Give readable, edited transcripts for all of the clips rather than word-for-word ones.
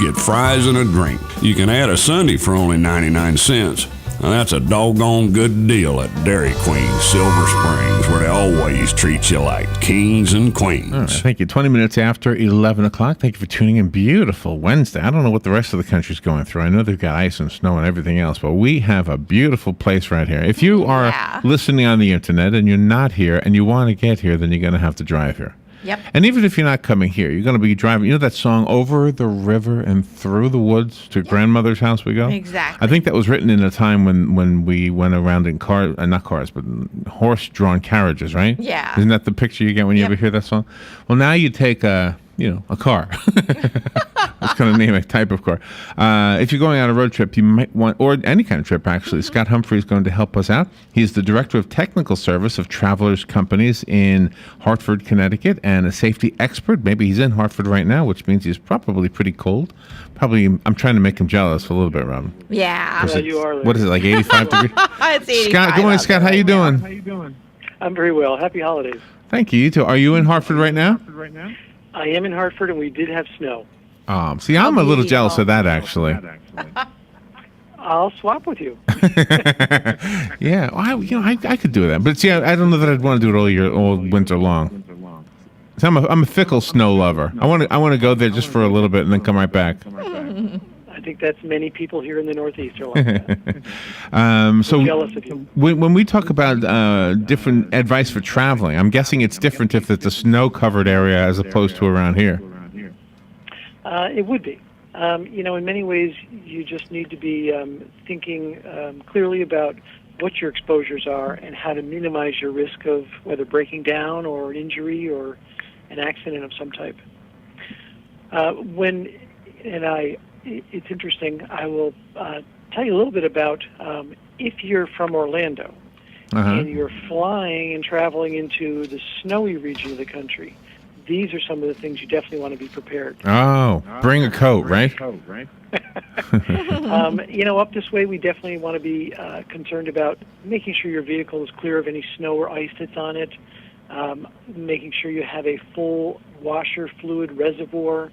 get fries and a drink. You can add a sundae for only 99 cents. Now that's a doggone good deal at Dairy Queen, Silver Springs, where they always treat you like kings and queens. All right, thank you. 20 minutes after 11 o'clock. Thank you for tuning in. Beautiful Wednesday. I don't know what the rest of the country's going through. I know they've got ice and snow and everything else, but we have a beautiful place right here. If you are listening on the internet and you're not here and you want to get here, then you're going to have to drive here. Yep. And even if you're not coming here, you're going to be driving. You know that song, Over the River and Through the Woods, to Grandmother's House we go? Exactly. I think that was written in a time when we went around in cars, not cars, but horse-drawn carriages, right? Yeah. Isn't that the picture you get when you ever hear that song? Well, now you take a car. That's kind of name a type of car. If you're going on a road trip, you might want, or any kind of trip, actually, Scott Humphrey is going to help us out. He's the Director of Technical Service of Travelers Companies in Hartford, Connecticut, and a safety expert. Maybe he's in Hartford right now, which means he's probably pretty cold. Probably, I'm trying to make him jealous a little bit, Robin. Yeah. You are. What is it, like 85 degrees? It's 85. Scott, good morning, Scott. How you doing? How you doing? I'm very well. Happy holidays. Thank you. You too. Are you in Hartford right now? I am in Hartford, and we did have snow. See, I'm a little jealous of that, actually. I'll swap with you. Yeah, well, I could do that, but see, I don't know that I'd want to do it all winter long. So I'm a fickle snow lover. I want to go there just for a little bit and then come right back. I think that's many people here in the Northeast are like that. So jealous of you. When we talk about different advice for traveling, I'm guessing it's different if it's a snow-covered area as opposed to around here. It would be. In many ways, you just need to be thinking clearly about what your exposures are and how to minimize your risk of whether breaking down or an injury or an accident of some type. It's interesting. I will tell you a little bit about if you're from Orlando and you're flying and traveling into the snowy region of the country. These are some of the things you definitely want to be prepared. Oh, bring a coat, right? Up this way, we definitely want to be concerned about making sure your vehicle is clear of any snow or ice that's on it, making sure you have a full washer fluid reservoir,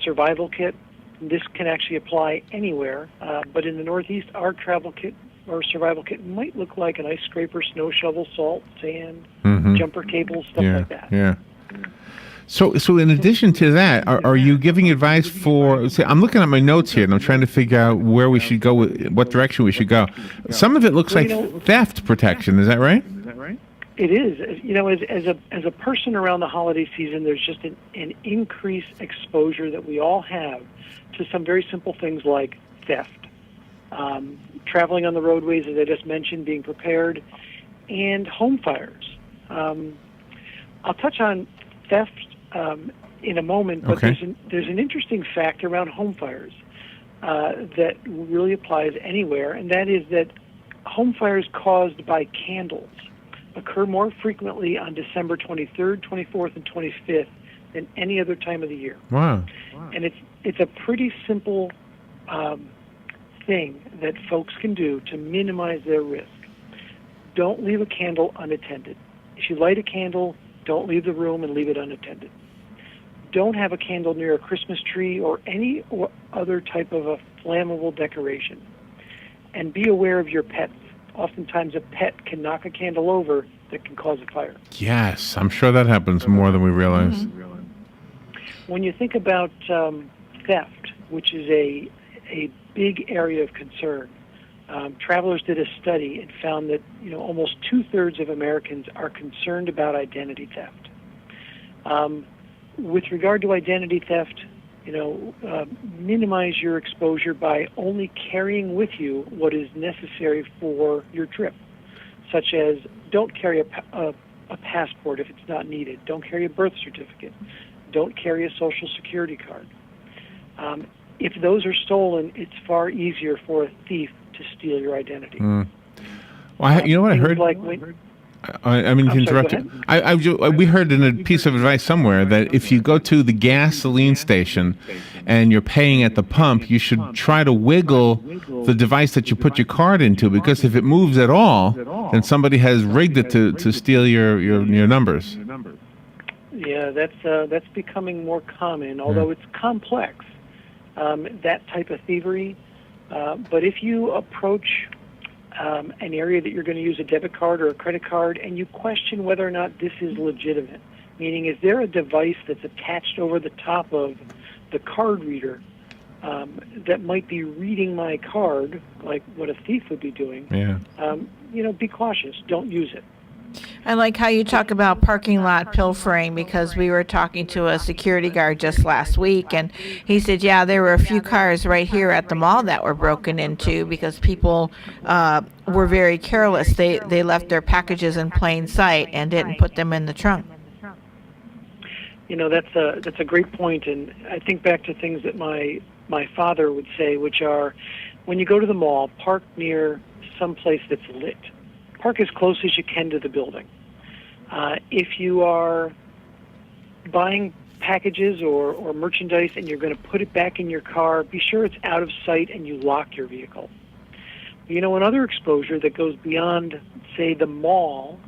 survival kit. This can actually apply anywhere, but in the Northeast, our travel kit or survival kit might look like an ice scraper, snow shovel, salt, sand, jumper cables, stuff like that. Yeah. So in addition to that, are you giving advice for? See, I'm looking at my notes here, and I'm trying to figure out where we should go, what direction we should go. Some of it looks like theft protection. Is that right? It is. As a person around the holiday season, there's just an increased exposure that we all have to some very simple things like theft. Traveling on the roadways, as I just mentioned, being prepared, and home fires. I'll touch on theft in a moment, but there's an interesting fact around home fires that really applies anywhere, and that is that home fires caused by candles occur more frequently on December 23rd, 24th, and 25th than any other time of the year. Wow. And it's a pretty simple thing that folks can do to minimize their risk. Don't leave a candle unattended. If you light a candle, don't leave the room and leave it unattended. Don't have a candle near a Christmas tree or any other type of a flammable decoration. And be aware of your pets. Oftentimes a pet can knock a candle over that can cause a fire. Yes, I'm sure that happens more than we realize. When you think about theft, which is a big area of concern, travelers did a study and found that almost 2/3 of Americans are concerned about identity theft. With regard to identity theft, minimize your exposure by only carrying with you what is necessary for your trip, such as don't carry a passport if it's not needed. Don't carry a birth certificate. Don't carry a social security card. If those are stolen, it's far easier for a thief to steal your identity. Well, you know what I heard? I mean, to interrupt you. We heard in a piece of advice somewhere that if you go to the gasoline station and you're paying at the pump, you should try to wiggle the device that you put your card into, because if it moves at all, then somebody has rigged it to steal your numbers. Yeah, that's becoming more common, although it's complex, that type of thievery. But if you approach an area that you're going to use a debit card or a credit card and you question whether or not this is legitimate, meaning is there a device that's attached over the top of the card reader that might be reading my card, like what a thief would be doing, be cautious. Don't use it. I like how you talk about parking lot pilfering, because we were talking to a security guard just last week, and he said, yeah, there were a few cars right here at the mall that were broken into because people were very careless. They left their packages in plain sight and didn't put them in the trunk. That's a great point, and I think back to things that my father would say, which are, when you go to the mall, park near some place that's lit. Park as close as you can to the building. If you are buying packages or merchandise and you're going to put it back in your car, be sure it's out of sight and you lock your vehicle. Another exposure that goes beyond, say, the mall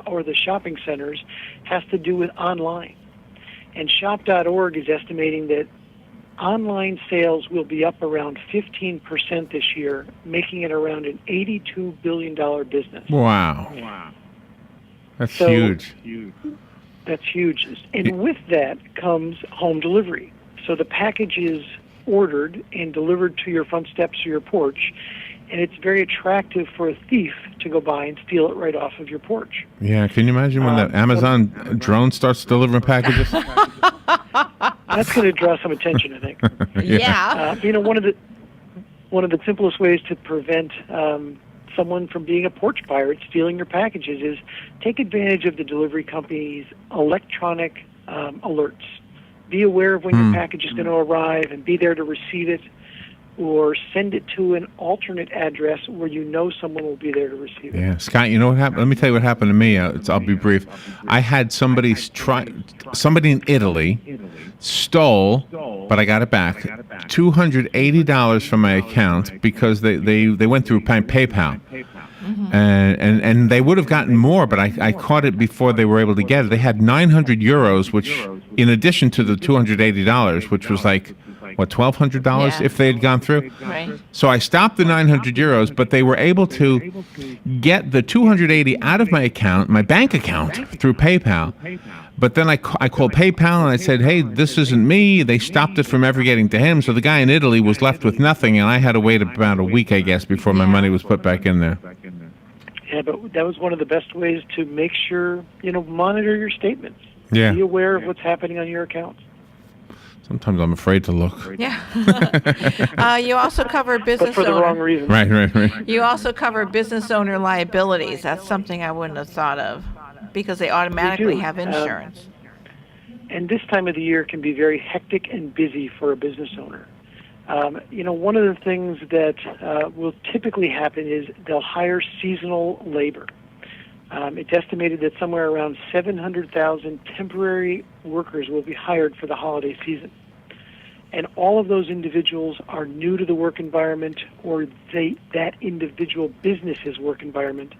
or the shopping centers has to do with online. And shop.org is estimating that online sales will be up around 15% this year, making it around an $82 billion business. Wow. That's huge. That's huge. And with that comes home delivery. So the package is ordered and delivered to your front steps or your porch, and it's very attractive for a thief to go by and steal it right off of your porch. Yeah, can you imagine when the Amazon drone starts delivering packages? That's going to draw some attention, I think. Yeah. One of the simplest ways to prevent someone from being a porch pirate stealing your packages is take advantage of the delivery company's electronic alerts. Be aware of when your package is going to arrive and be there to receive it, or send it to an alternate address where you know someone will be there to receive it. Yeah, Scott, you know what happened? Let me tell you what happened to me. I'll be brief. I had somebody in Italy stole, but I got it back, $280 from my account because they went through PayPal. Mm-hmm. And they would have gotten more, but I caught it before they were able to get it. They had 900 euros, which, in addition to the $280, which was like, what, $1,200 if they had gone through? Right. So I stopped the 900 euros, but they were able to get the 280 out of my account, my bank account, through PayPal. But then I called PayPal and I said, hey, this isn't me. They stopped it from ever getting to him. So the guy in Italy was left with nothing, and I had to wait about a week, I guess, before my money was put back in there. Yeah, but that was one of the best ways to make sure, monitor your statements. Yeah. Be aware of what's happening on your accounts. Sometimes I'm afraid to look. Yeah. You also cover business but for the wrong reason. Right. You also cover business owner liabilities. That's something I wouldn't have thought of, because they automatically have insurance. And this time of the year can be very hectic and busy for a business owner. One of the things that will typically happen is they'll hire seasonal labor. It's estimated that somewhere around 700,000 temporary workers will be hired for the holiday season. And all of those individuals are new to the work environment, or that individual business's work environment,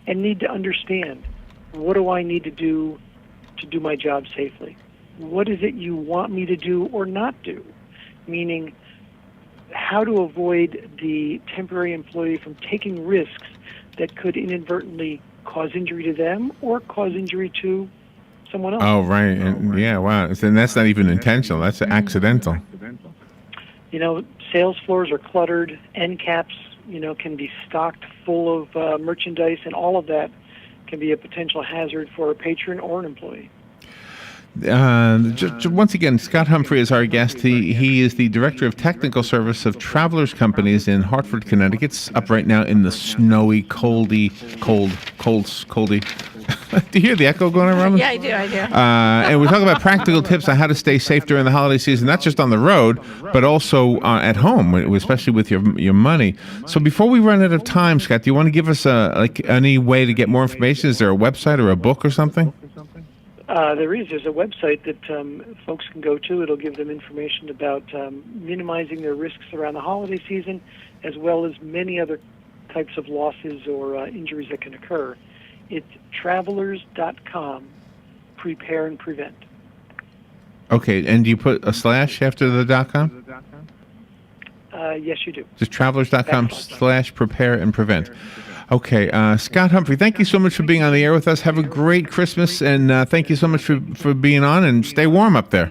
and need to understand, what do I need to do my job safely? What is it you want me to do or not do? Meaning, how to avoid the temporary employee from taking risks that could inadvertently cause injury to them or cause injury to someone else. Oh, right. And yeah, wow. And that's not even intentional. That's accidental. Sales floors are cluttered. End caps, can be stocked full of merchandise, and all of that can be a potential hazard for a patron or an employee. Once again, Scott Humphrey is our guest. He is the Director of Technical Service of Travelers Companies in Hartford, Connecticut. It's up right now in the snowy, coldy. Do you hear the echo going around? Yeah, I do. And we talk about practical tips on how to stay safe during the holiday season, not just on the road, but also at home, especially with your money. So before we run out of time, Scott, do you want to give us any way to get more information? Is there a website or a book or something? There's a website that folks can go to. It'll give them information about minimizing their risks around the holiday season, as well as many other types of losses or injuries that can occur. It's travelers.com prepare and prevent. Okay, and do you put a slash after the .com? Yes, you do. Just travelers.com/prepare and prevent. Okay, Scott Humphrey, thank you so much for being on the air with us. Have a great Christmas, and thank you so much for being on, and stay warm up there.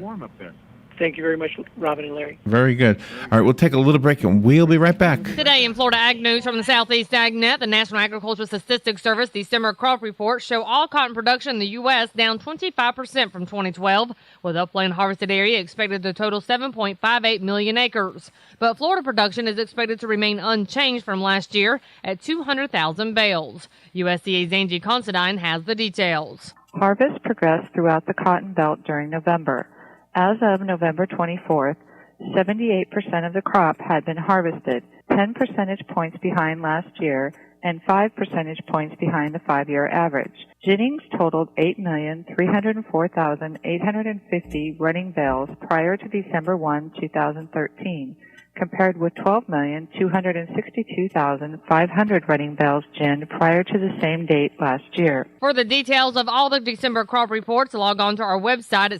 Thank you very much, Robin and Larry. Very good. All right, we'll take a little break, and we'll be right back. Today in Florida Ag News from the Southeast AgNet, the National Agricultural Statistics Service December crop reports show all cotton production in the U.S. down 25% from 2012, with upland harvested area expected to total 7.58 million acres. But Florida production is expected to remain unchanged from last year at 200,000 bales. USDA's Angie Considine has the details. Harvest progressed throughout the Cotton Belt during November. As of November 24th, 78% of the crop had been harvested, 10 percentage points behind last year and 5 percentage points behind the 5-year average. Ginnings totaled 8,304,850 running bales prior to December 1, 2013, compared with 12,262,500 running bales ginned prior to the same date last year. For the details of all the December crop reports, log on to our website at